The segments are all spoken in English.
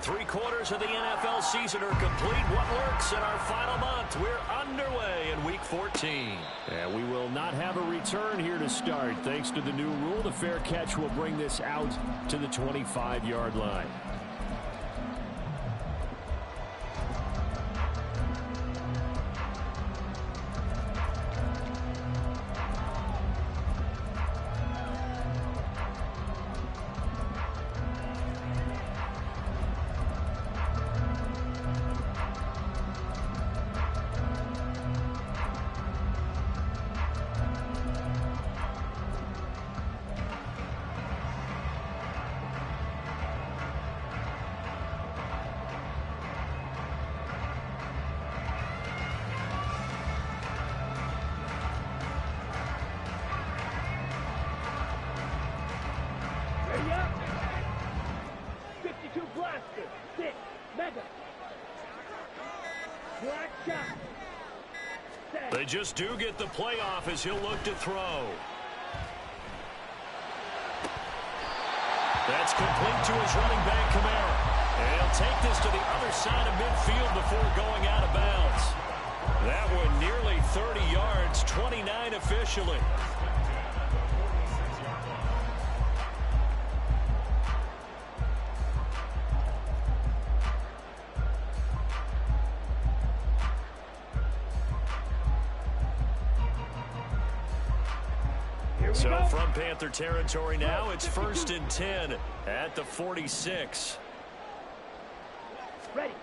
3/4 of the NFL season are complete. What works in our final month? We're underway in Week 14. And we will not have a return here to start. Thanks to the new rule, the fair catch will bring this out to the 25-yard line. They just do get the playoff as he'll look to throw. That's complete to his running back, Kamara. And he'll take this to the other side of midfield before going out of bounds. That one nearly 30 yards, 29 officially. So from Panther territory now, it's 1st and 10 at the 46. Ready.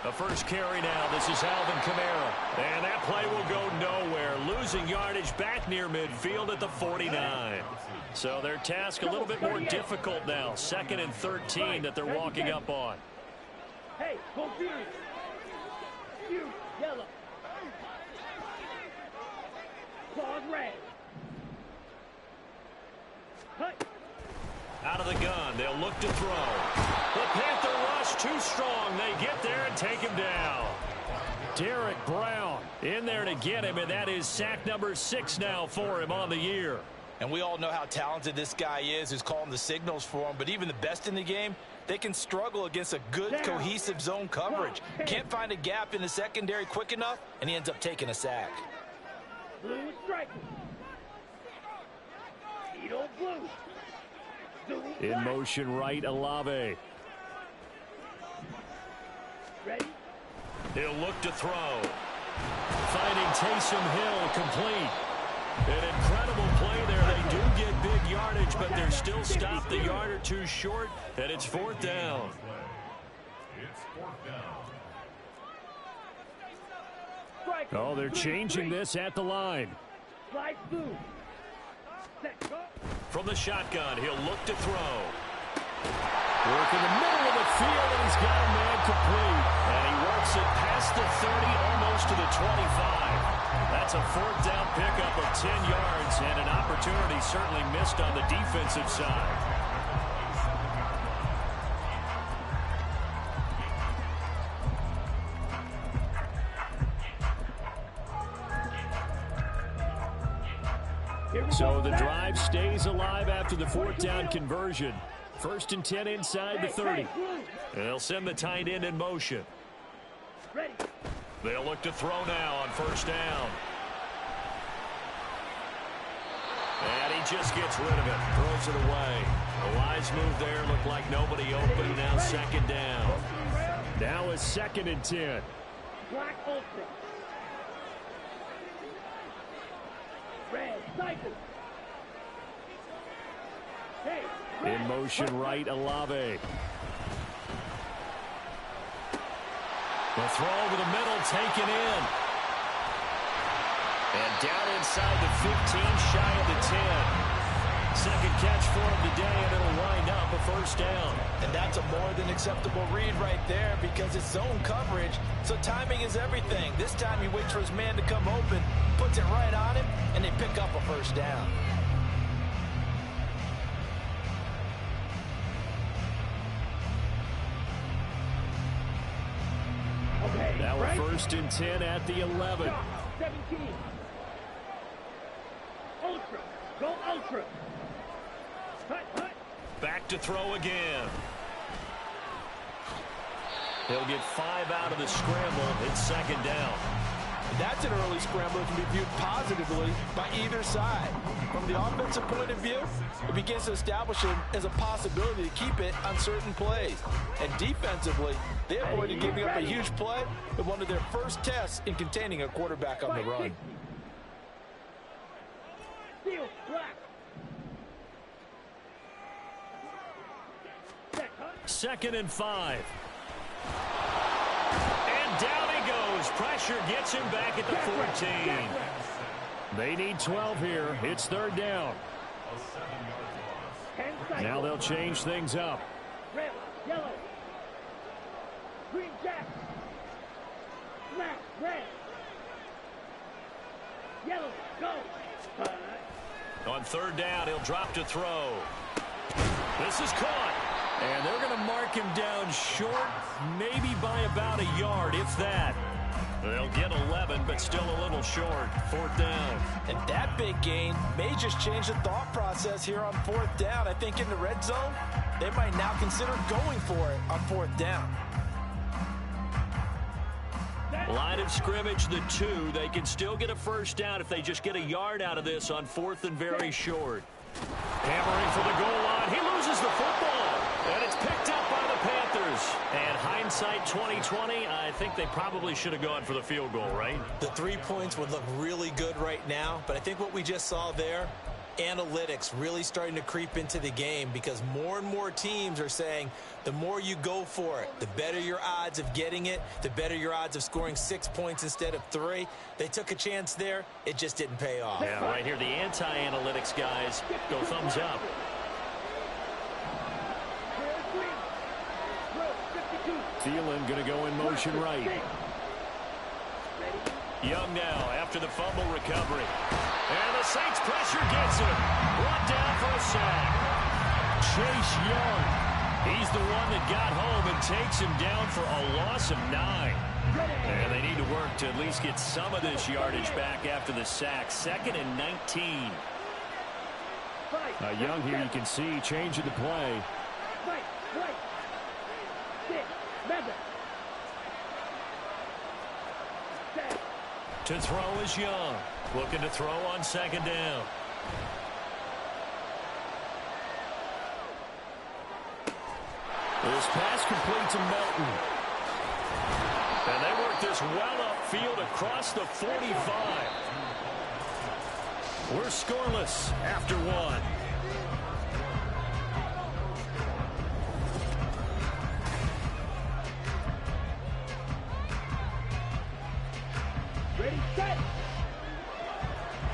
The first carry now. This is Alvin Kamara. And that play will go nowhere. Losing yardage back near midfield at the 49. So their task a little bit more difficult now. 2nd and 13 that they're walking up on. Hey, go Fury. Fury, yellow. Claws red. Out of the gun, they'll look to throw. The Panther rush too strong. They get there and take him down. Derek Brown in there to get him, and that is sack number 6 now for him on the year. And we all know how talented this guy is who's calling the signals for him, but even the best in the game, they can struggle against a good, cohesive zone coverage. Can't find a gap in the secondary quick enough, and he ends up taking a sack. Blue is striking. Edo blue. In motion right, Olave. Ready? He'll look to throw. Finding Taysom Hill complete. An incredible play there. They do get big yardage, but they're still stopped a yard or two short, and it's 4th down. Oh, they're changing this at the line. Slide through. From the shotgun, he'll look to throw. Work in the middle of the field, and he's got a man complete. And he works it past the 30, almost to the 25. That's a 4th down pickup of 10 yards, and an opportunity certainly missed on the defensive side. So the drive stays alive after the 4th down conversion. 1st and 10 inside the 30. They'll send the tight end in motion. They'll look to throw now on 1st down. And he just gets rid of it. Throws it away. A wise move there. Looked like nobody open. Now 2nd down. Now a 2nd and 10. Black Ultra. Red cycle. In motion right, Olave. The throw over the middle taken in. And down inside the 15, shy of the 10. 2nd catch for him today, and it'll wind up a 1st down. And that's a more than acceptable read right there because it's zone coverage, so timing is everything. This time he waits for his man to come open, puts it right on him, and they pick up a 1st down. Now a 1st and 10 at the 11. 17. Ultra. Go Ultra. Back to throw again. He'll get 5 out of the scramble. It's second down. That's an early scramble that can be viewed positively by either side. From the offensive point of view, it begins to establish it as a possibility to keep it on certain plays. And defensively, they avoided giving up a huge play with one of their first tests in containing a quarterback on the run. Steal, black. Second and 5. And down he goes. Pressure gets him back at the 14. They need 12 here. It's third down. Now they'll change things up. Red, yellow. Green jack. Black, red. Yellow, go. On third down, he'll drop to throw. This is caught. And they're going to mark him down short, maybe by about a yard, if that. They'll get 11, but still a little short. Fourth down. And that big gain may just change the thought process here on fourth down. I think in the red zone, they might now consider going for it on fourth down. Line of scrimmage, the 2. They can still get a first down if they just get a yard out of this on fourth and very short. Hammering for the goal line. He loses the football. And it's picked up by the Panthers. And hindsight 2020, I think they probably should have gone for the field goal, right? The 3 points would look really good right now, but I think what we just saw there, analytics really starting to creep into the game because more and more teams are saying the more you go for it, the better your odds of getting it, the better your odds of scoring 6 points instead of 3. They took a chance there. It just didn't pay off. Yeah, right here, the anti-analytics guys go thumbs up. Thielen going to go in motion right. Young now after the fumble recovery. And the Saints pressure gets him. Brought down for a sack. Chase Young. He's the one that got home and takes him down for a loss of 9. And they need to work to at least get some of this yardage back after the sack. Second and 19. Young here, you can see, changing the play. To throw is Young. Looking to throw on second down. This pass complete to Melton. And they work this well upfield across the 45. We're scoreless after 1. Ready, set.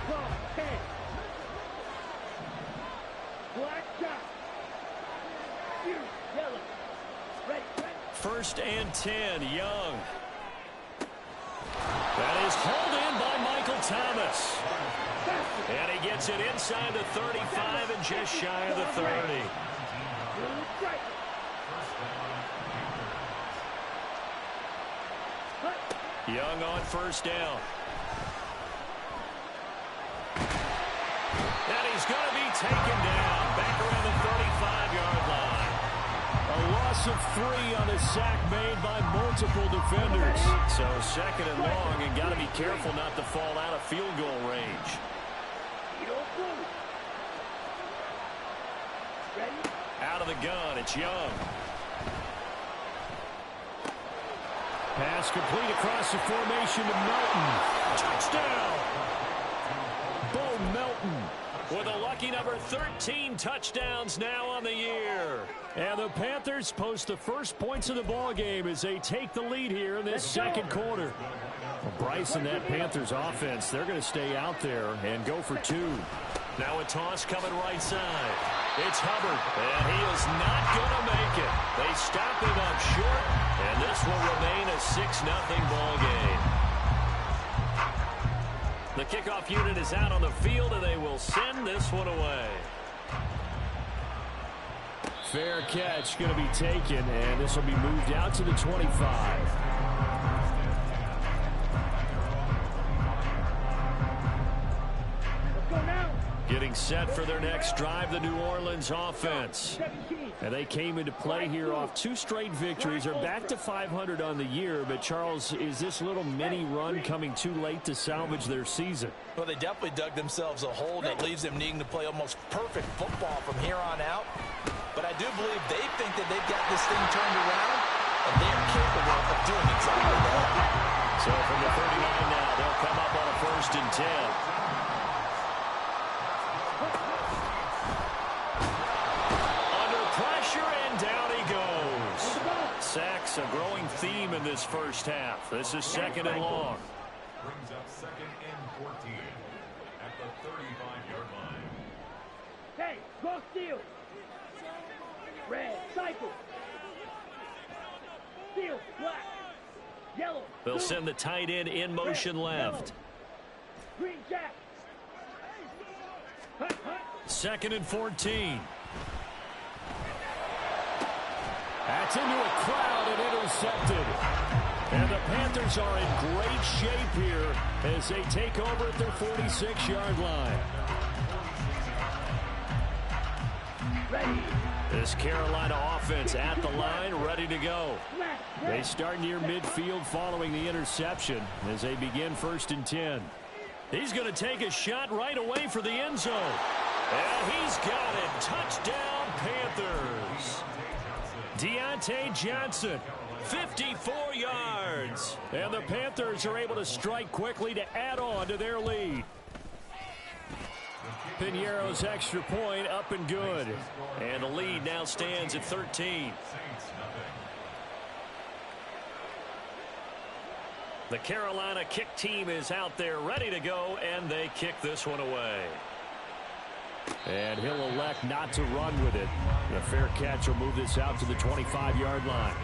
Draw, 10. Black shot. Yellow. Ready, set. First and 10, Young. That is hauled in by Michael Thomas. And he gets it inside the 35 and just shy of the 30. Young on first down. And he's going to be taken down back around the 35-yard line. A loss of 3 on a sack made by multiple defenders. So second and long, and got to be careful not to fall out of field goal range. Out of the gun, it's Young. Pass complete across the formation to Melton. Touchdown! Bo Melton with a lucky number 13 touchdowns now on the year. And the Panthers post the first points of the ball game as they take the lead here in this second quarter. Well, Bryce and that Panthers offense, they're going to stay out there and go for 2. Now a toss coming right side. It's Hubbard, and he is not going to make it. They stop him up short, and this will remain a 6-0 ball game. The kickoff unit is out on the field, and they will send this one away. Fair catch going to be taken, and this will be moved out to the 25. Getting getting set for their next drive, the New Orleans offense. And they came into play here off 2 straight victories. They're back to 500 on the year. But, Charles, is this little mini run coming too late to salvage their season? Well, they definitely dug themselves a hole that leaves them needing to play almost perfect football from here on out. But I do believe they think that they've got this thing turned around, and they are capable of doing exactly that. So from the 39 now, they'll come up on a 1st and 10. Sacks, a growing theme in this first half. This is 2nd and long. Brings up 2nd and 14 at the 35-yard line. Hey, go steal. Red, cycle. Steal, black, yellow. They'll send the tight end in motion left. Green jack. 2nd and 14. That's into a crowd and intercepted. And the Panthers are in great shape here as they take over at their 46-yard line. Ready. This Carolina offense at the line, ready to go. They start near midfield following the interception as they begin 1st and 10. He's going to take a shot right away for the end zone. And he's got it. Touchdown, Panthers. Deontay Johnson, 54 yards. And the Panthers are able to strike quickly to add on to their lead. Pinheiro's extra point up and good. And the lead now stands at 13. The Carolina kick team is out there ready to go, and they kick this one away. And he'll elect not to run with it. The fair catch will move this out to the 25-yard line.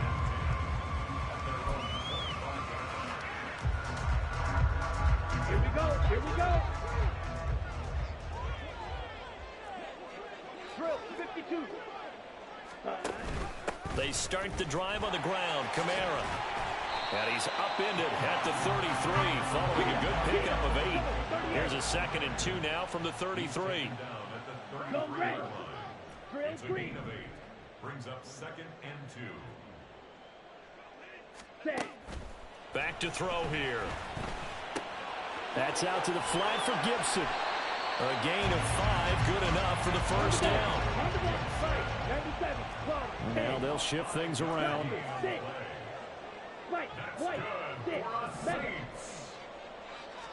Here we go. Here we go. Drill 52. They start the drive on the ground. Kamara. And he's upended at the 33 following a good pickup of 8. Here's a 2nd and 2 now from the 33. Go red. Drill green. Brings up 2nd and 2. Set. Back to throw here. That's out to the flat for Gibson. A gain of 5, good enough for the first down. Now they'll shift things around.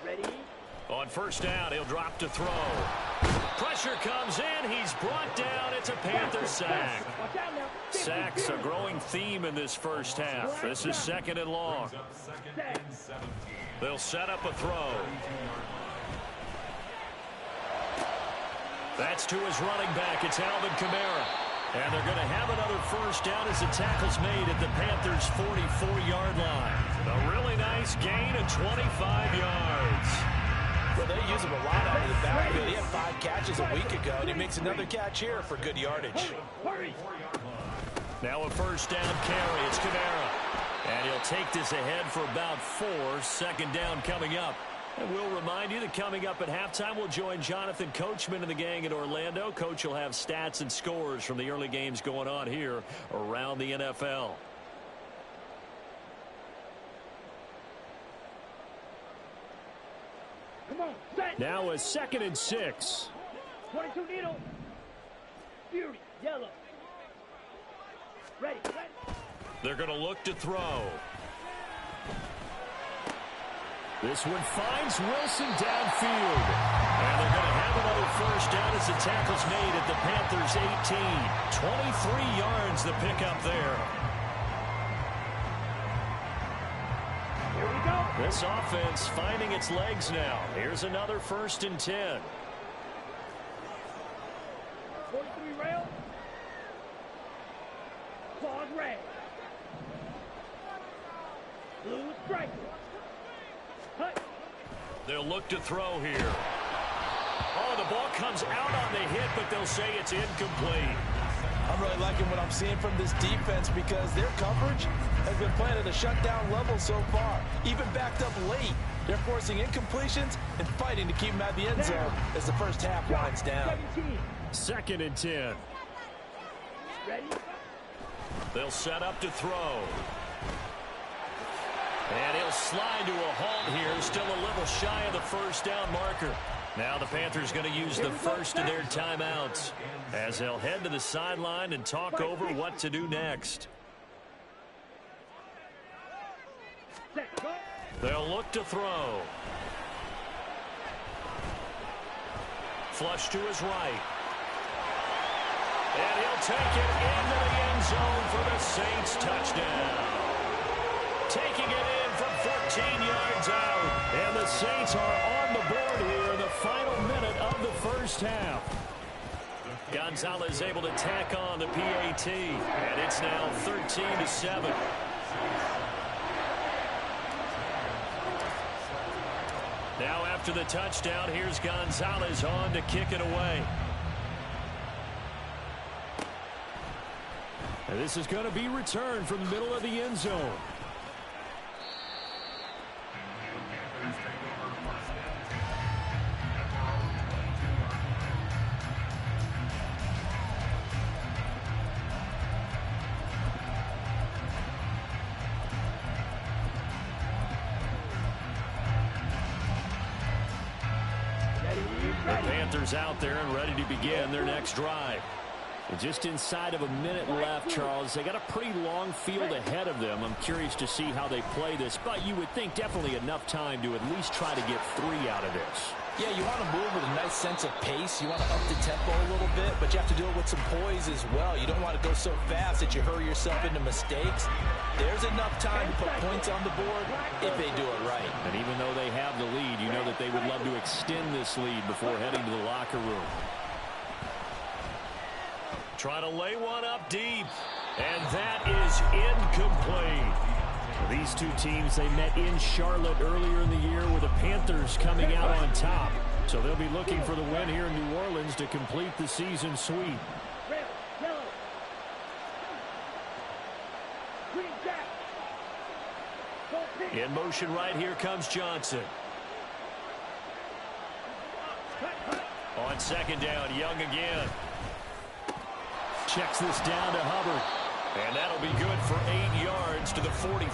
Ready? On first down, he'll drop to throw. Pressure comes in. He's brought down. It's a Panther sack. Sacks, a growing theme in this first half. This is 2nd and long. They'll set up a throw. That's to his running back. It's Alvin Kamara. And they're going to have another first down as the tackle's made at the Panthers' 44-yard line. A really nice gain of 25 yards. Well, they use him a lot out of the backfield. He had 5 catches a week ago, and he makes another catch here for good yardage. Now a first down carry. It's Kamara. And he'll take this ahead for about 4. 2nd down coming up. And we'll remind you that coming up at halftime, we'll join Jonathan Coachman and the gang in Orlando. Coach will have stats and scores from the early games going on here around the NFL. Come on, set. Now a 2nd and 6. 22 needle. Fury, yellow. Ready, ready. They're going to look to throw. This one finds Wilson downfield. And they're going to have another first down as the tackle's made at the Panthers' 18. 23 yards the pickup there. Here we go. This offense finding its legs now. Here's another 1st and 10. 43 rail. Claws red. Blue striker. Hut. They'll look to throw here. Oh, the ball comes out on the hit, but they'll say it's incomplete. I'm really liking what I'm seeing from this defense because their coverage has been playing at a shutdown level so far. Even backed up late, They're forcing incompletions and fighting to keep them out of the end zone as the first half winds down. 2nd and 10. Ready? They'll set up to throw. And he'll slide to a halt here, still a little shy of the first down marker. Now the Panthers going to use the first of their timeouts as they'll head to the sideline and talk over what to do next. They'll look to throw. Flush to his right. And he'll take it into the end zone for the Saints touchdown. Taking it in from 14 yards out. And the Saints are on the board here in the final minute of the first half. Gonzalez able to tack on the PAT. And it's now 13-7. Now after the touchdown, here's Gonzalez on to kick it away. And this is going to be returned from the middle of the end zone. The Panthers out there and ready to begin their next drive. Just inside of a minute left, Charles. They got a pretty long field ahead of them. I'm curious to see how they play this, but you would think definitely enough time to at least try to get 3 out of this. Yeah, you want to move with a nice sense of pace. You want to up the tempo a little bit, but you have to do it with some poise as well. You don't want to go so fast that you hurry yourself into mistakes. There's enough time to put points on the board if they do it right. And even though they have the lead, you know that they would love to extend this lead before heading to the locker room. Trying to lay one up deep, and that is incomplete. These two teams, they met in Charlotte earlier in the year with the Panthers coming out on top. So they'll be looking for the win here in New Orleans to complete the season sweep. Red, yellow. Green, jack. Go pink. In motion right here comes Johnson. On 2nd down, Young again. Checks this down to Hubbard. And that'll be good for 8 yards to the 45.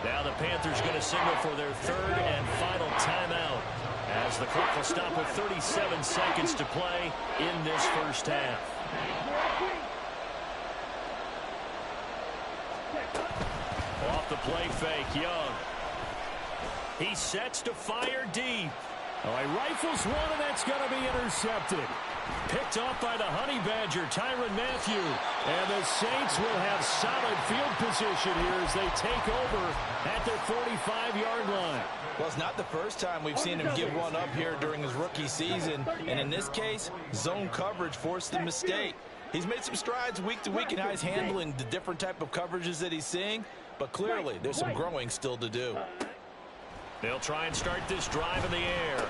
Now the Panthers going to signal for their 3rd and final timeout as the clock will stop with 37 seconds to play in this first half. Off the play fake, Young. He sets to fire deep. Oh, he rifles one, and that's going to be intercepted. Picked off by the Honey Badger, Tyrann Mathieu. And the Saints will have solid field position here as they take over at their 45-yard line. Well, it's not the first time we've seen him give one up here during his rookie season. And in this case, zone coverage forced the mistake. He's made some strides week to week in how he's handling the different type of coverages that he's seeing. But clearly, there's some growing still to do. They'll try and start this drive in the air.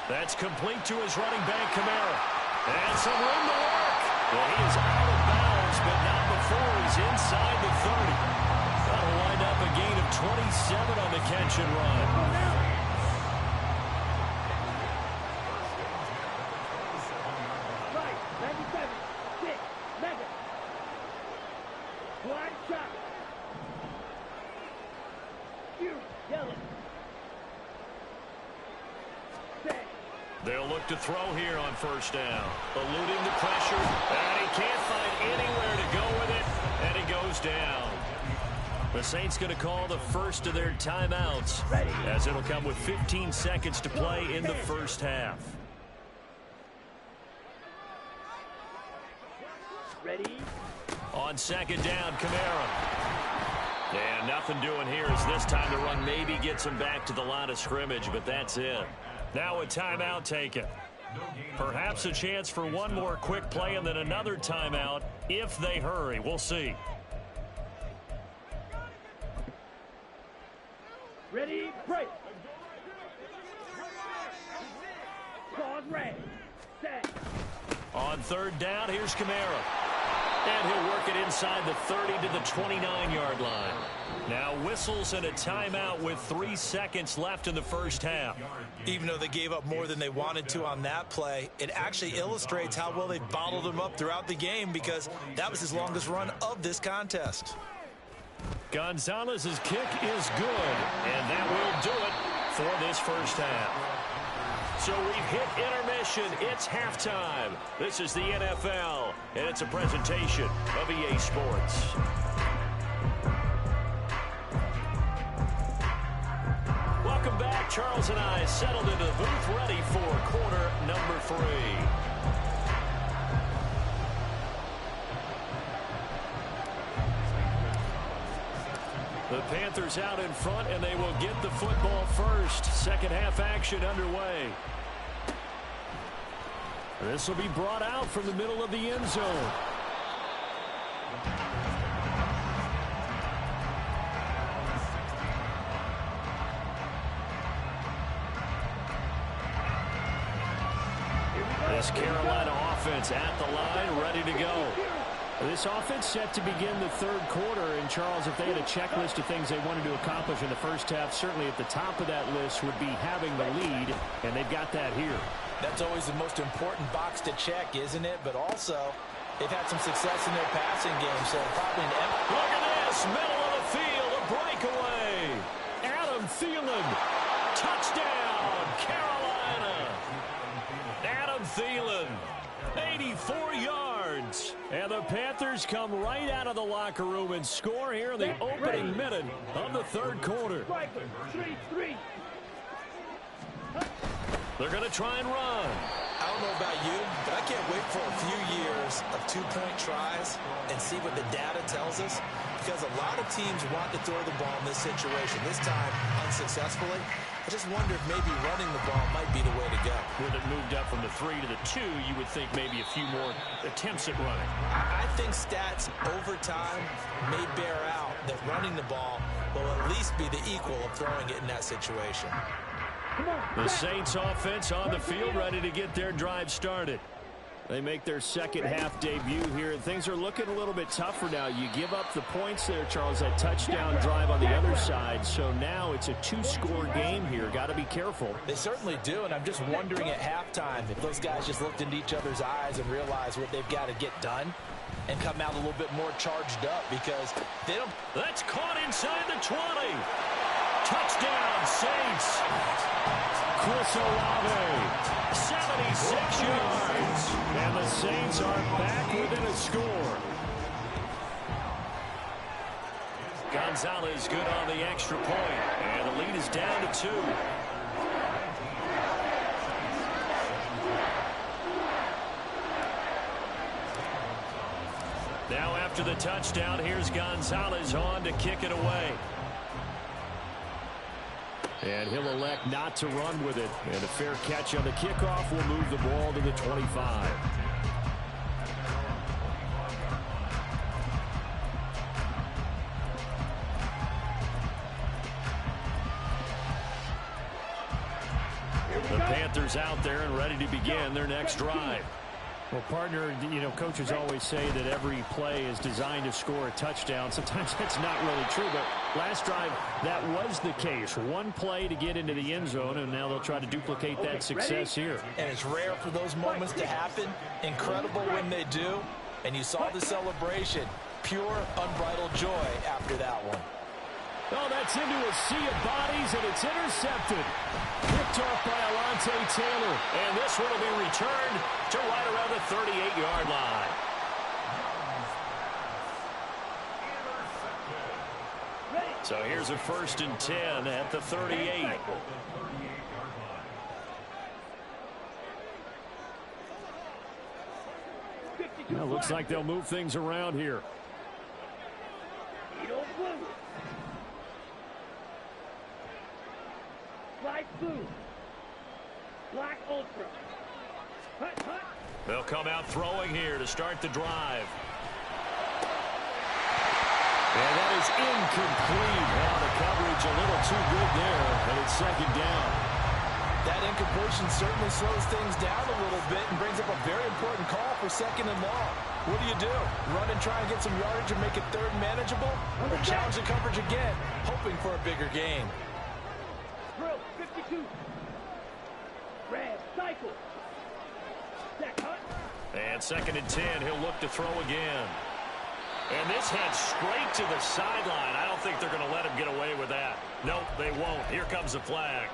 That's complete to his running back, Kamara. And some room to work. Well, he is out of bounds, but not before he's inside the 30. That'll wind up a gain of 27 on the catch and run. Right, 97, 6, mega. Blind shot. You, yellow. They'll look to throw here on 1st down. Eluding the pressure, and he can't find anywhere to go with it, and he goes down. The Saints going to call the first of their timeouts as it'll come with 15 seconds to play in the first half. Ready? On 2nd down, Kamara. And nothing doing here as this time the run maybe gets him back to the line of scrimmage, but that's it. Now a timeout taken. Perhaps a chance for one more quick play and then another timeout if they hurry. We'll see. Ready, break. Pause, red. Set. On 3rd down, here's Kamara. And he'll work it inside the 30 to the 29-yard line. Now whistles and a timeout with 3 seconds left in the first half. Even though they gave up more than they wanted to on that play, it actually illustrates how well they bottled them up throughout the game, because that was his longest run of this contest. Gonzalez's kick is good, and that will do it for this first half. So we've hit intermission. It's halftime. This is the NFL, and it's a presentation of EA Sports. Welcome back. Charles and I settled into the booth, ready for quarter number 3. The Panthers out in front, and they will get the football first. Second half action underway. This will be brought out from the middle of the end zone. This Carolina offense at the line, ready to go. This offense set to begin the third quarter, and Charles, if they had a checklist of things they wanted to accomplish in the first half, certainly at the top of that list would be having the lead, and they've got that here. That's always the most important box to check, isn't it? But also, they've had some success in their passing game, so probably an Look at this, middle of the field, a breakaway. Adam Thielen, touchdown, Carolina. Adam Thielen, 84 yards. And the Panthers come right out of the locker room and score here in the opening minute of the third quarter. They're going to try and run. I don't know about you, but I can't wait for a few years of two-point tries and see what the data tells us, because a lot of teams want to throw the ball in this situation. This time, unsuccessfully. I just wonder if maybe running the ball might be the way to go. With it moved up from the 3 to the 2, you would think maybe a few more attempts at running. I think stats over time may bear out that running the ball will at least be the equal of throwing it in that situation. The Saints offense on the field, ready to get their drive started. They make their second half debut here. Things are looking a little bit tougher now. You give up the points there, Charles, that touchdown drive on the other side. So now it's a 2-score game here. Got to be careful. They certainly do, and I'm just wondering at halftime if those guys just looked into each other's eyes and realized what they've got to get done and come out a little bit more charged up, because they don't. That's caught inside the 20. Touchdown, Saints. Chris Olave, 76 yards. And the Saints are back within a score. Gonzalez good on the extra point. And the lead is down to 2. Now after the touchdown, here's Gonzalez on to kick it away. And he'll elect not to run with it. And a fair catch on the kickoff will move the ball to the 25. The Panthers out there and ready to begin their next drive. Well, partner, you know, coaches always say that every play is designed to score a touchdown. Sometimes that's not really true, but last drive, that was the case. One play to get into the end zone, and now they'll try to duplicate that success here. And it's rare for those moments to happen. Incredible when they do. And you saw the celebration. Pure, unbridled joy after that one. Oh, that's into a sea of bodies, and it's intercepted. Picked off by Alontae Taylor. And this one will be returned to right around the 38-yard line. So here's a 1st and 10 at the 38. Well, looks like they'll move things around here. Light blue. Black ultra. Hut, hut. They'll come out throwing here to start the drive. And that is incomplete. Well, the coverage a little too good there, and it's 2nd down. That incompletion certainly slows things down a little bit and brings up a very important call for 2nd and long. What do? Run and try and get some yardage and make it 3rd manageable? Or challenge the coverage again, hoping for a bigger gain? Drill 52. Red cycle. Set cut. And 2nd and 10, he'll look to throw again. And this heads straight to the sideline. I don't think they're going to let him get away with that. Nope, they won't. Here comes the flag.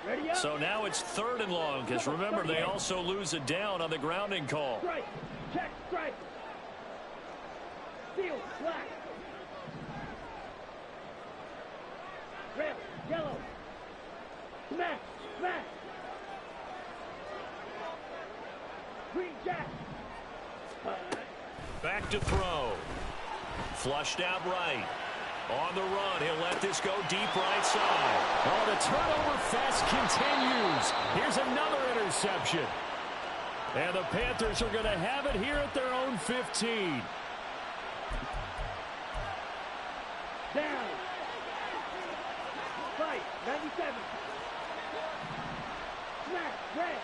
Ready up. So now it's 3rd and long, because remember, they also lose a down on the grounding call. Strike. Check. Strike. Seal. Black. Red. Yellow. Smash. Smash. Green jack. Back to throw. Flushed out right. On the run, he'll let this go deep right side. Oh, the turnover fest continues. Here's another interception. And the Panthers are going to have it here at their own 15. Down. Fight. 97. Smash. Red.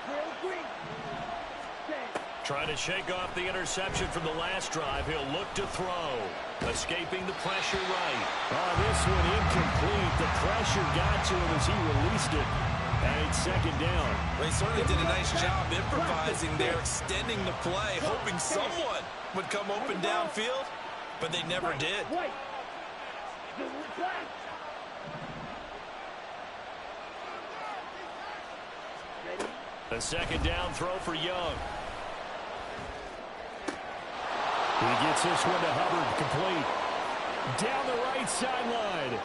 Drill green. Trying to shake off the interception from the last drive. He'll look to throw. Escaping the pressure right. Oh, this one incomplete. The pressure got to him as he released it. And it's 2nd down. Well, he certainly did a nice job improvising there, extending the play, hoping someone would come open downfield, but they never did. White. Black. Ready. The 2nd down throw for Young. He gets this one to Hubbard, complete. Down the right sideline.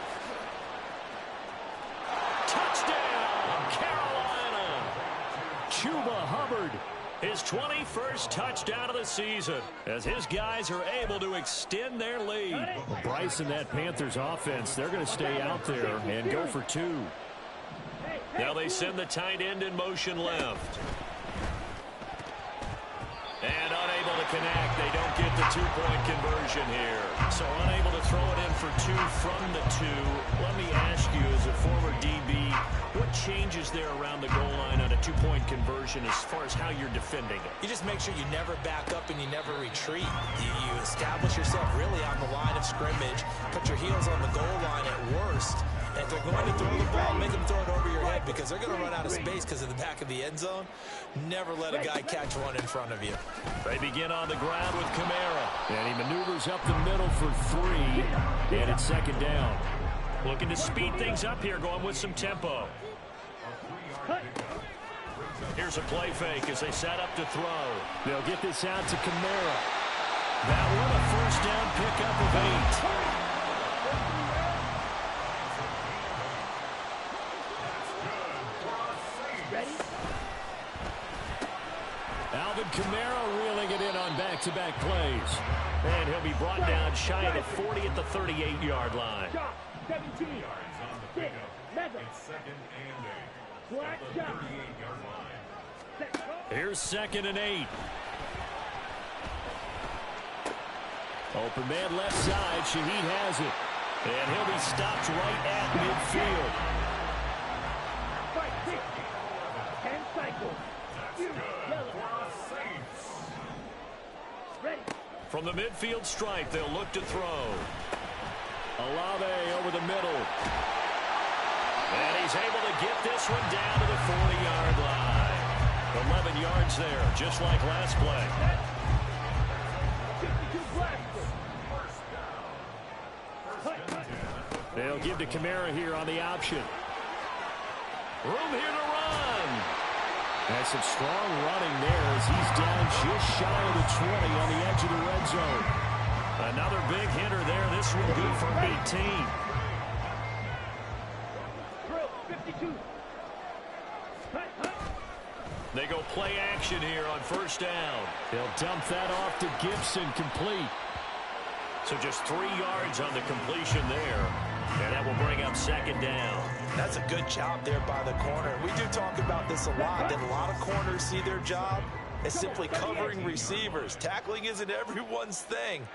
Touchdown, Carolina. Chuba Hubbard, his 21st touchdown of the season, as his guys are able to extend their lead. Well, Bryce and that Panthers offense, they're going to stay out there and go for 2. Now they send the tight end in motion left. And unable to connect. They don't get the 2-point conversion here. So unable to throw it in for 2 from the 2. Let me ask you, as a former DB, what changes there around the goal line on a 2-point conversion as far as how you're defending it? You just make sure you never back up and you never retreat. You establish yourself really on the line of scrimmage. Put your heels on the goal line at worst. And if they're going to throw the ball, make them throw it over your head, because they're going to run out of space because of the back of the end zone. Never let a guy catch one in front of you. They begin on the ground with Kamara. And he maneuvers up the middle for 3. And it's 2nd down. Looking to speed things up here, going with some tempo. Here's a play fake as they set up to throw. They'll get this out to Kamara. That one a 1st down pickup of 8. Kamara reeling it in on back-to-back plays. And he'll be brought down shy of the 40 at the 38-yard line. 17. Six. Black shot. Here's 2nd and 8. Open man left side. Shaheed has it. And he'll be stopped right at midfield. 10 cycles. From the midfield stripe, they'll look to throw. Olave over the middle. And he's able to get this one down to the 40-yard line. 11 yards there, just like last play. They'll give to Kamara here on the option. Room here to run. That's some strong running there as he's down just shy of the 20 on the edge of the red zone. Another big hitter there. This one good for 18. 52. They go play action here on 1st down. They'll dump that off to Gibson, complete. So just 3 yards on the completion there. And that will bring up 2nd down. That's a good job there by the corner. We do talk about this a lot, that a lot of corners see their job as simply covering receivers. Tackling isn't everyone's thing,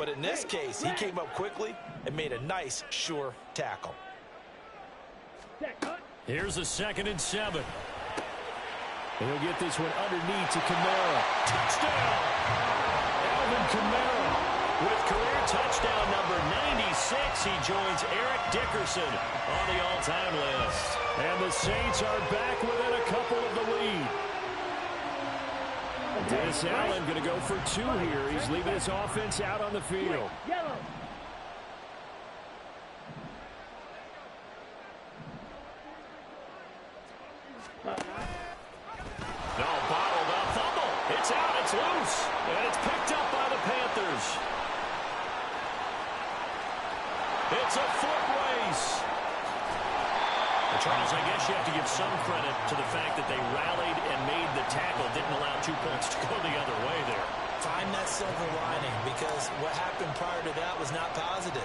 But in this case, he came up quickly and made a nice, sure tackle. Here's a 2nd and 7. He'll get this one underneath to Kamara. Touchdown! Alvin Kamara with career touchdown number 96. He joins Eric Dickerson on the all-time list. And the Saints are back within a couple of the lead. Dennis Allen going to go for 2 here. He's leaving his offense out on the field. Yellow. No, bottled up. Fumble. It's out. It's loose. And it's picked up by the Panthers. It's a foot race. Well, Charles, I guess you have to give some credit to the fact that they rallied and made the tackle. Didn't allow 2 points to go the other way there. Find that silver lining, because what happened prior to that was not positive.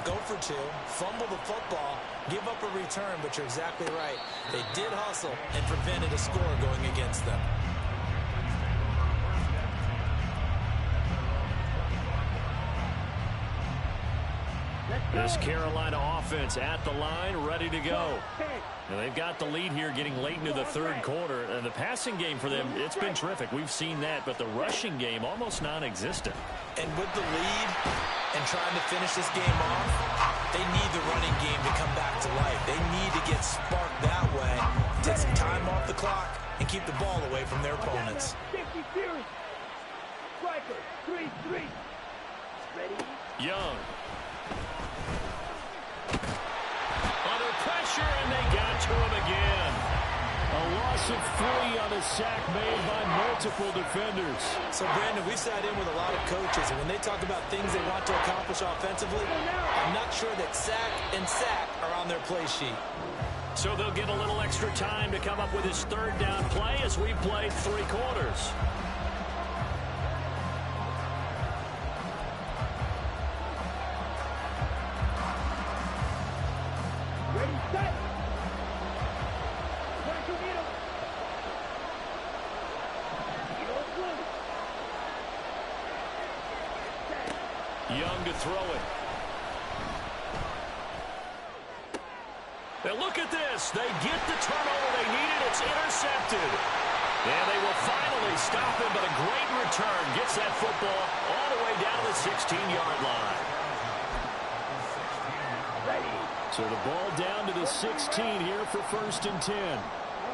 Go for 2, fumble the football, give up a return, but you're exactly right. They did hustle and prevented a score going against them. This Carolina offense at the line, ready to go. And they've got the lead here getting late into the 3rd quarter. And the passing game for them, it's been terrific. We've seen that, but the rushing game almost non-existent. And with the lead and trying to finish this game off, they need the running game to come back to life. They need to get sparked that way, take some time off the clock, and keep the ball away from their opponents. 50 series. Striker, 3-3. Ready? Young. Under pressure, and they got to him again. A loss of 3 on a sack made by multiple defenders. So, Brandon, we sat in with a lot of coaches, and when they talk about things they want to accomplish offensively, I'm not sure that sack and sack are on their play sheet. So they'll get a little extra time to come up with his 3rd down play as we played 3 quarters. Ready, set. Where's your needle? Needle blue. Set. Young to throw it. And look at this. They get the turnover they needed. It's intercepted. And they will finally stop him, but a great return gets that football all the way down the 16-yard line. Ready. So the ball down to the 16 here for 1st and 10. On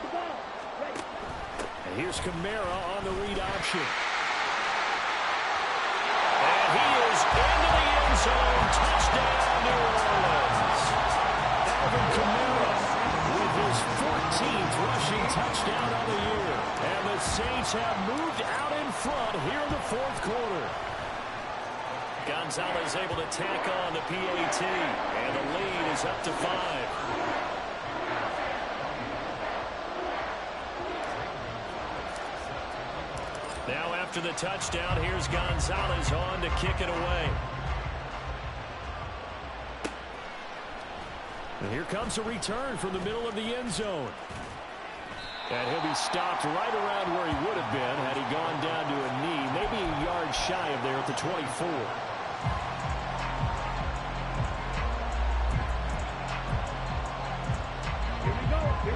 the ball. Ready. And here's Kamara on the read option. And he is into the end zone. Touchdown, New Orleans. Alvin Kamara with his 14th rushing touchdown of the year. And the Saints have moved out in front here in the 4th quarter. Gonzalez able to tack on the PAT. And the lead is up to 5. Now after the touchdown, here's Gonzalez on to kick it away. And here comes a return from the middle of the end zone. And he'll be stopped right around where he would have been had he gone down to a knee, maybe a yard shy of there at the 24.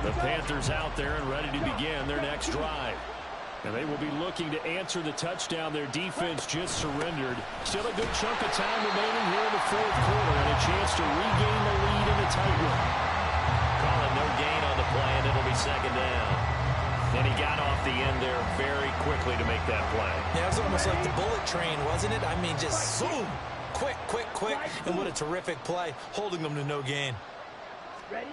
The Panthers out there and ready to begin their next drive. And they will be looking to answer the touchdown their defense just surrendered. Still a good chunk of time remaining here in the 4th quarter and a chance to regain the lead in a tight one. Calling no gain on the play, and it'll be 2nd down. And he got off the end there very quickly to make that play. Yeah, it was almost like the bullet train, wasn't it? I mean, just zoom. Quick, quick, quick. And what a terrific play, holding them to no gain. Ready?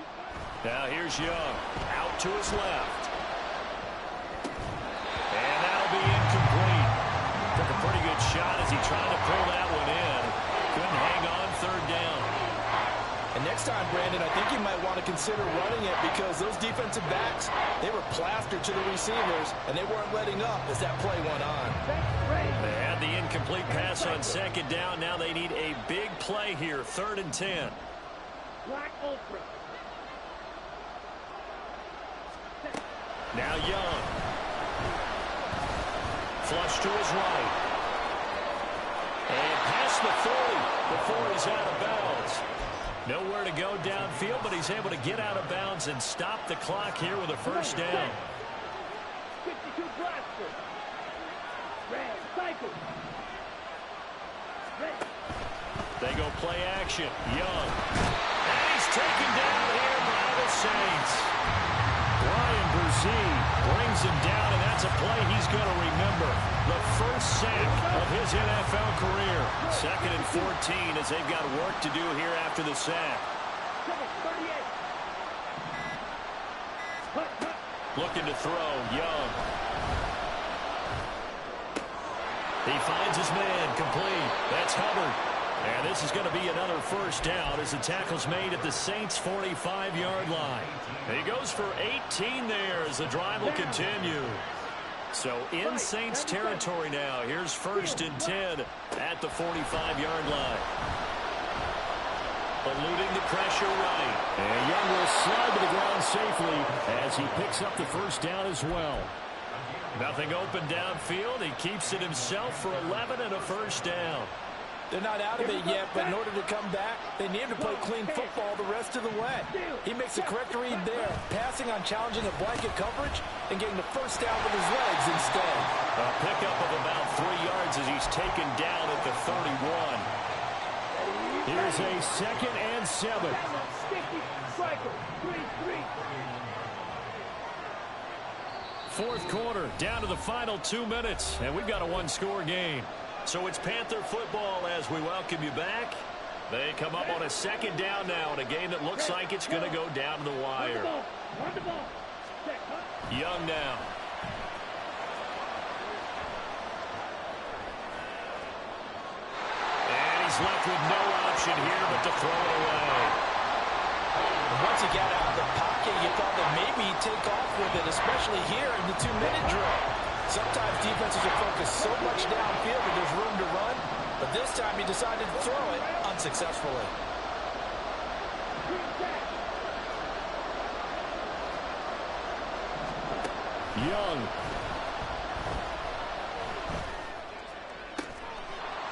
Now here's Young. Out to his left. And that'll be incomplete. Took a pretty good shot as he tried to pull that one in. Couldn't hang on 3rd down. And next time, Brandon, I think you might want to consider running it, because those defensive backs, they were plastered to the receivers, and they weren't letting up as that play went on. They had the incomplete pass on 2nd down. Now they need a big play here, 3rd and 10. Black Ultra. Now Young. Flush to his right. And past the 40 before he's out of bounds. Nowhere to go downfield, but he's able to get out of bounds and stop the clock here with a first down. 52 Blaster. Red, cycle. Ready. They go play action. Young. And he's taken down here by the Saints. Ryan Brzee brings him down, and that's a play he's going to remember. The first sack of his NFL career. 2nd and 14 as they've got work to do here after the sack. 38. Looking to throw. Young. He finds his man. Complete. That's Hubbard. And this is going to be another first down as the tackle's made at the Saints' 45-yard line. He goes for 18 there as the drive will continue. So in Saints territory now. Here's 1st and 10 at the 45-yard line. Eluding the pressure right. And Young will slide to the ground safely as he picks up the first down as well. Nothing open downfield. He keeps it himself for 11 and a first down. They're not out of it yet, but in order to come back, they need to play clean football the rest of the way. He makes the correct read there, passing on challenging a blanket coverage and getting the first down with his legs instead. A pickup of about 3 yards as he's taken down at the 31. Here's a 2nd and 7. 50, cycle, 3-3. 4th quarter, down to the final 2 minutes, and we've got a one-score game. So it's Panther football as we welcome you back. They come up on a 2nd down now in a game that looks like it's going to go down to the wire. Young now. And he's left with no option here but to throw it away. Once he got out of the pocket, you thought that maybe he'd take off with it, especially here in the 2-minute drill. Sometimes defenses are focused so much downfield that there's room to run, but this time he decided to throw it unsuccessfully. Young.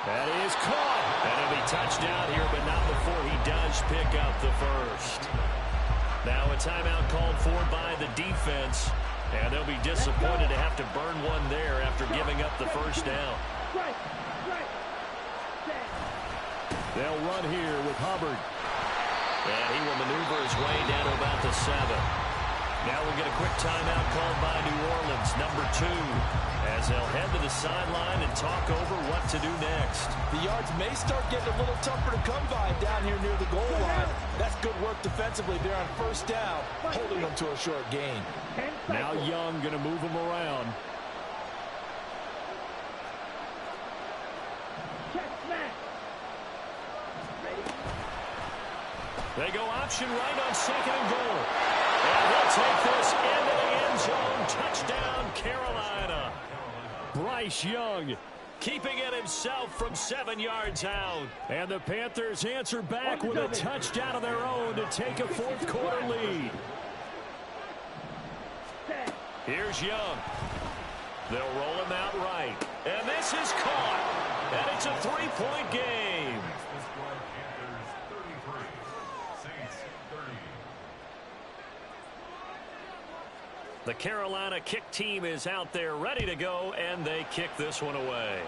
That is caught. And it'll be touchdown here, but not before he does pick up the first. Now a timeout called for by the defense. And they'll be disappointed to have to burn one there after giving up the first down. They'll run here with Hubbard. And he will maneuver his way down to about the 7. Now we'll get a quick timeout called by New Orleans, number 2, as they'll head to the sideline and talk over what to do next. The yards may start getting a little tougher to come by down here near the goal line. That's good work defensively there on first down, holding them to a short gain. Now Young going to move them around. They go option right on 2nd and goal. And he'll take this into the end zone. Touchdown, Carolina. Bryce Young keeping it himself from 7 yards out. And the Panthers answer back with a touchdown of their own to take a 4th quarter lead. Here's Young. They'll roll him out right. And this is caught. And it's a 3-point game. The Carolina kick team is out there ready to go, and they kick this one away.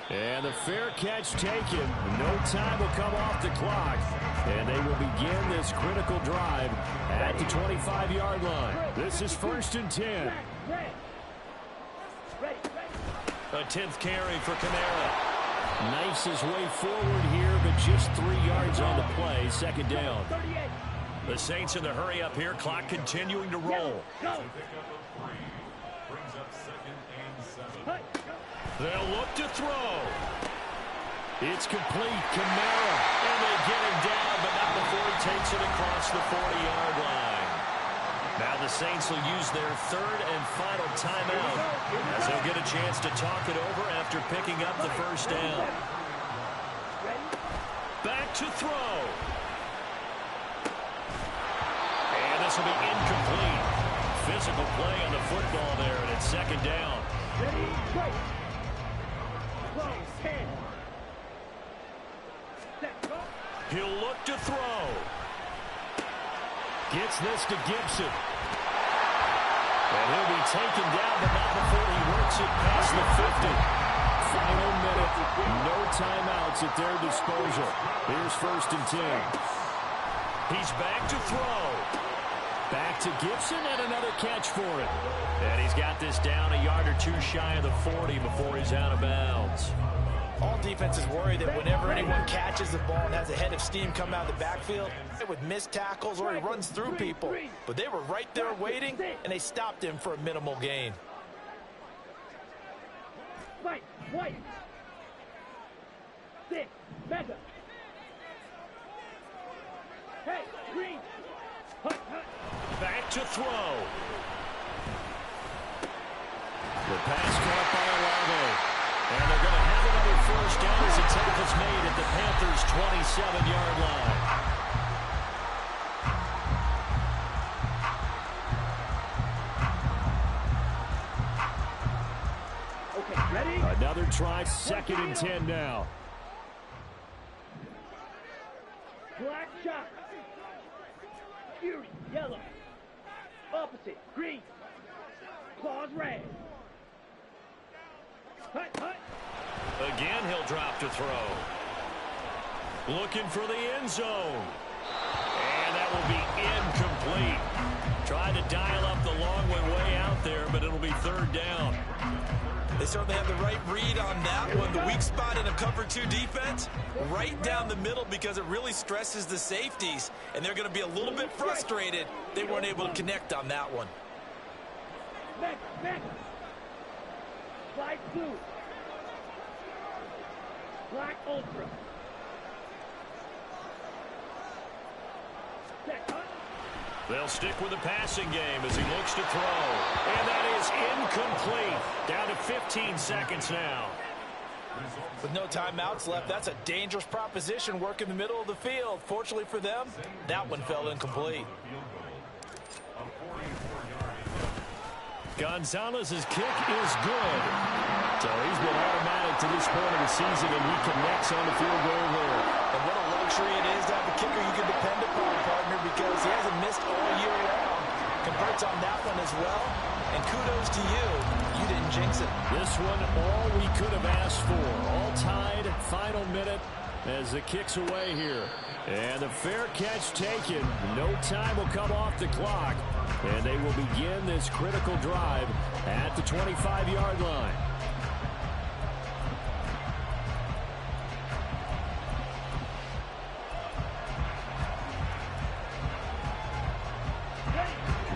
And the fair catch taken. No time will come off the clock. And they will begin this critical drive at the 25-yard line. This is 1st and 10. A 10th carry for Kamara. Knifes his way forward here, but just 3 yards on the play. 2nd down. The Saints in the hurry up here. Clock continuing to roll. They'll look to throw. It's complete. Kamara. And they get him down, but not before he takes it across the 40-yard line. Now the Saints will use their 3rd and final timeout as they'll get a chance to talk it over after picking up the first down. Back to throw. And this will be incomplete. Physical play on the football there, and it's 2nd down. He'll look to throw. Gets this to Gibson. And he'll be taken down, but not before he works it past the 50. Final minute. No timeouts at their disposal. Here's 1st and 10. He's back to throw. Back to Gibson and another catch for him. And he's got this down a yard or two shy of the 40 before he's out of bounds. All defenses worry that whenever anyone catches the ball and has a head of steam come out of the backfield with missed tackles or he runs through people. But they were right there waiting, and they stopped him for a minimal gain. White, white. 6, mega. Hey, green. Hut, hut. Back to throw. The pass caught by Olave. And they're going to have another 1st down as the tackle's made at the Panthers' 27-yard line. Okay, ready? Another try, 2nd and 10 now. Black shot. Fury, yellow. Opposite, green. Claws, red. Hut, hut. Again, he'll drop to throw. Looking for the end zone. And that will be incomplete. Trying to dial up the long way out there, but it'll be 3rd down. They certainly have the right read on that one. The weak spot in a cover 2 defense, right down the middle because it really stresses the safeties. And they're going to be a little bit frustrated they weren't able to connect on that one. Mega, mega. Light blue. Black ultra. Set, hut. They'll stick with the passing game as he looks to throw. And that is incomplete. Down to 15 seconds now. With no timeouts left, that's a dangerous proposition, work in the middle of the field. Fortunately for them, that one fell incomplete. Gonzalez's kick is good. So he's been automatic to this point of the season, and he connects on the field goal there. And what a luxury it is to have a kicker you can depend upon, partner, because he hasn't missed all year long. Converts on that one as well. And kudos to you. You didn't jinx it. This one, all we could have asked for. All tied, final minute as the kick's away here. And the fair catch taken. No time will come off the clock. And they will begin this critical drive at the 25-yard line.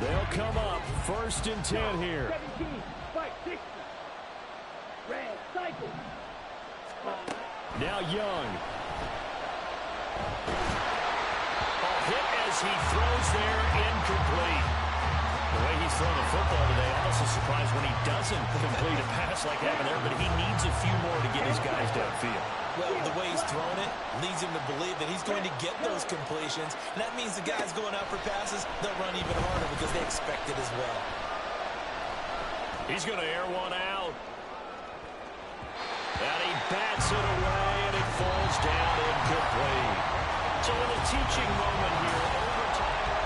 They'll come up 1st and 10 here. 17, 5, 60. Red, cycle. Now Young. A hit as he throws there, incomplete. The way he's throwing the football today, I'm also surprised when he doesn't complete a pass like that there, but he needs a few more to get his guys downfield. Well, the way he's thrown it leads him to believe that he's going to get those completions. And that means the guys going out for passes, they'll run even harder because they expect it as well. He's going to air one out. And he bats it away, and it falls down incomplete. So a little teaching moment here. Overtime.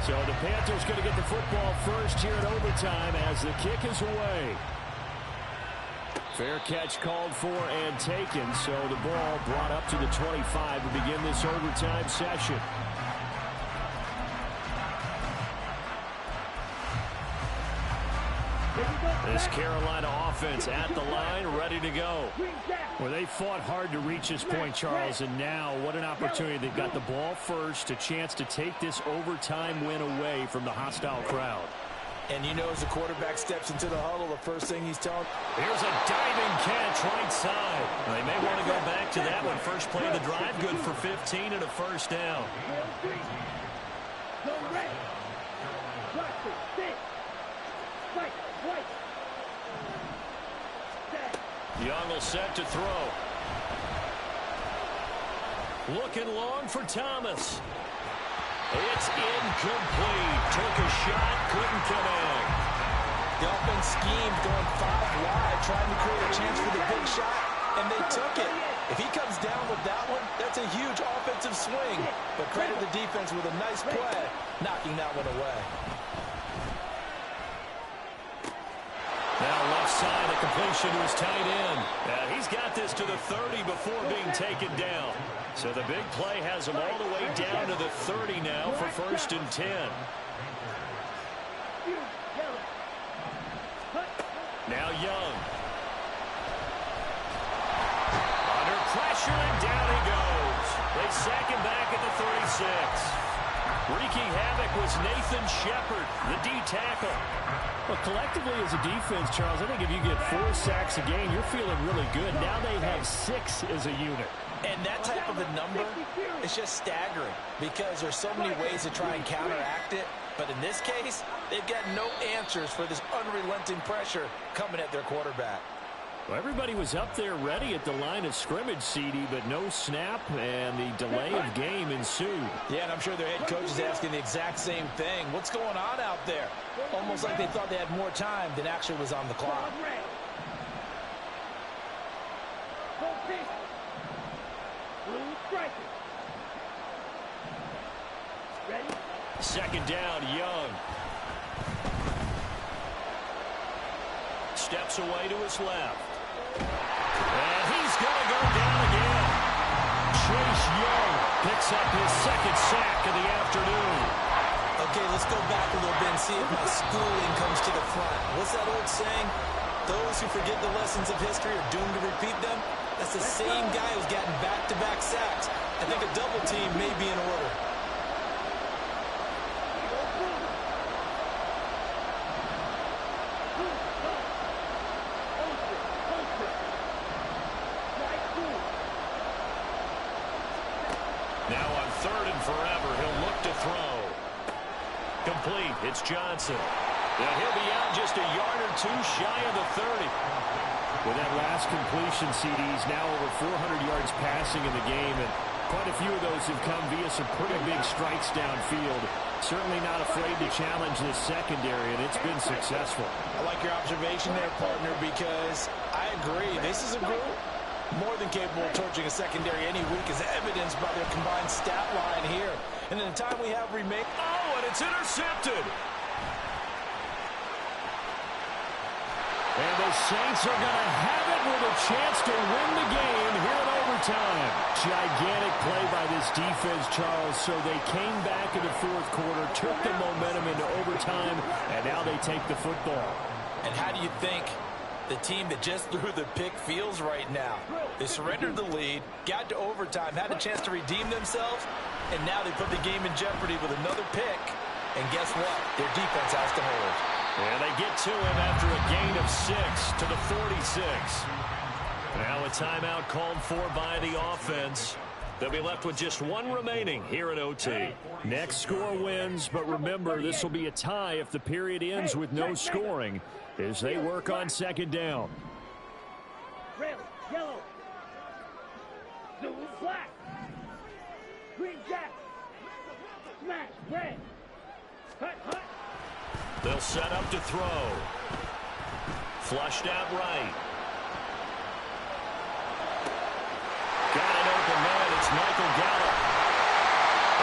So the Panthers going to get the football first here at overtime as the kick is away. Fair catch called for and taken, so the ball brought up to the 25 to begin this overtime session. This Carolina offense at the line, ready to go. Well, they fought hard to reach this point, Charles, and now what an opportunity. They've got the ball first, a chance to take this overtime win away from the hostile crowd. And you know, as the quarterback steps into the huddle, the first thing he's telling. Here's a diving catch right side. Well, they may want to go back to that one. First play of the drive, good for 15 and a 1st down. Young will set to throw. Looking long for Thomas. It's incomplete. Took a shot, couldn't connect. The offense schemed going 5 wide, trying to create a chance for the big shot, and they took it. If he comes down with that one, that's a huge offensive swing. But credit the defense with a nice play, knocking that one away. Now left side, a completion to his tight end. He's got this to the 30 before being taken down. So the big play has him all the way down to the 30 now for 1st and 10. Now Young. Under pressure, and down he goes. They sack him back at the 36. Wreaking havoc was Nathan Shepard, the D tackle. Well, collectively as a defense, Charles, I think if you get 4 sacks a game, you're feeling really good. Now they have 6 as a unit. And that type of a number is just staggering because there's so many ways to try and counteract it. But in this case, they've got no answers for this unrelenting pressure coming at their quarterback. Well, everybody was up there ready at the line of scrimmage, CD, but no snap, and the delay of game ensued. Yeah, and I'm sure their head coach is asking the exact same thing. What's going on out there? Almost like they thought they had more time than actually was on the clock. Second down, Young. Steps away to his left. And he's going to go down again. Chase Young picks up his 2nd sack of the afternoon. Okay, let's go back a little bit and see if my schooling comes to the front. What's that old saying? Those who forget the lessons of history are doomed to repeat them. That's the same guy who's gotten back-to-back sacks. I think a double team may be in order. Now on 3rd and forever, he'll look to throw. Complete. It's Johnson. And he'll be out just a yard or 2 shy of the 30. With that last completion, CD's now over 400 yards passing in the game, and quite a few of those have come via some pretty big strikes downfield. Certainly not afraid to challenge this secondary, and it's been successful. I like your observation there, partner, because I agree. This is a group more than capable of torching a secondary any week, as evidenced by their combined stat line here. And in the time we have remaining... Oh, and it's intercepted. And the Saints are going to have it with a chance to win the game here in overtime. Gigantic play by this defense, Charles, so they came back in the 4th quarter, took the momentum into overtime, and now they take the football. And how do you think the team that just threw the pick feels right now? They surrendered the lead, got to overtime, had a chance to redeem themselves, and now they put the game in jeopardy with another pick. And guess what? Their defense has to hold. And they get to him after a gain of 6 to the 46. Now a timeout called for by the offense. They'll be left with just 1 remaining here in OT. Next score wins, but remember, this will be a tie if the period ends with no scoring as they work on 2nd down. Red, yellow, blue, black, green jack, smash, red, hut, hut. They'll set up to throw. Flushed out right. Got an open man. It's Michael Gallup.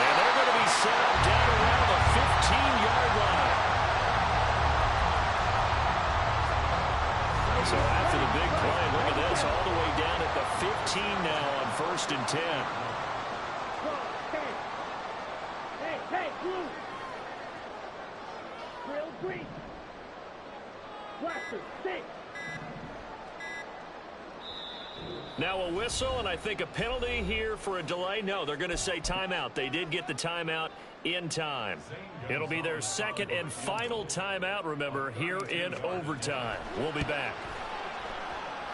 And they're going to be set up down around the 15-yard line. So after the big play, look at this, all the way down at the 15 now on 1st and 10. Hey, blue. Grill green. Blaster, stay. Now a whistle, and I think a penalty here for a delay. No, they're going to say timeout. They did get the timeout in time. It'll be their 2nd and final timeout, remember, here in overtime. We'll be back.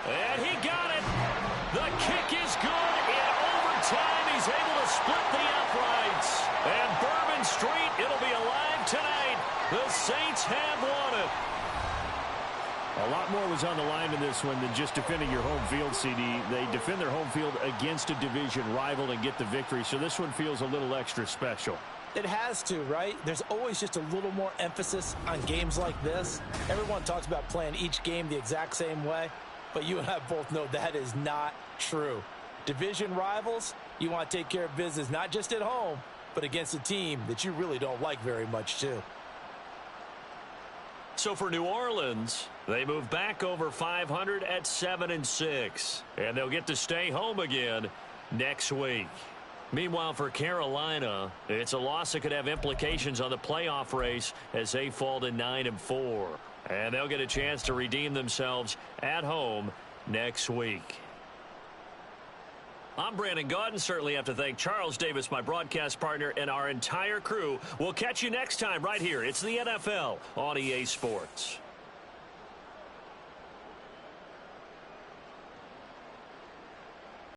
And he got it. The kick is good. In overtime, he's able to split the uprights. And Bourbon Street, it'll be alive tonight. The Saints have won it. A lot more was on the line in this one than just defending your home field, CD. They defend their home field against a division rival and get the victory, so this one feels a little extra special. It has to, right? There's always just a little more emphasis on games like this. Everyone talks about playing each game the exact same way, but you and I both know that is not true. Division rivals, you want to take care of business not just at home, but against a team that you really don't like very much too. So for New Orleans, they move back over 500 at 7-6, and they'll get to stay home again next week. Meanwhile, for Carolina, it's a loss that could have implications on the playoff race as they fall to 9-4. And they'll get a chance to redeem themselves at home next week. I'm Brandon Gaudin. Certainly have to thank Charles Davis, my broadcast partner, and our entire crew. We'll catch you next time right here. It's the NFL on EA Sports.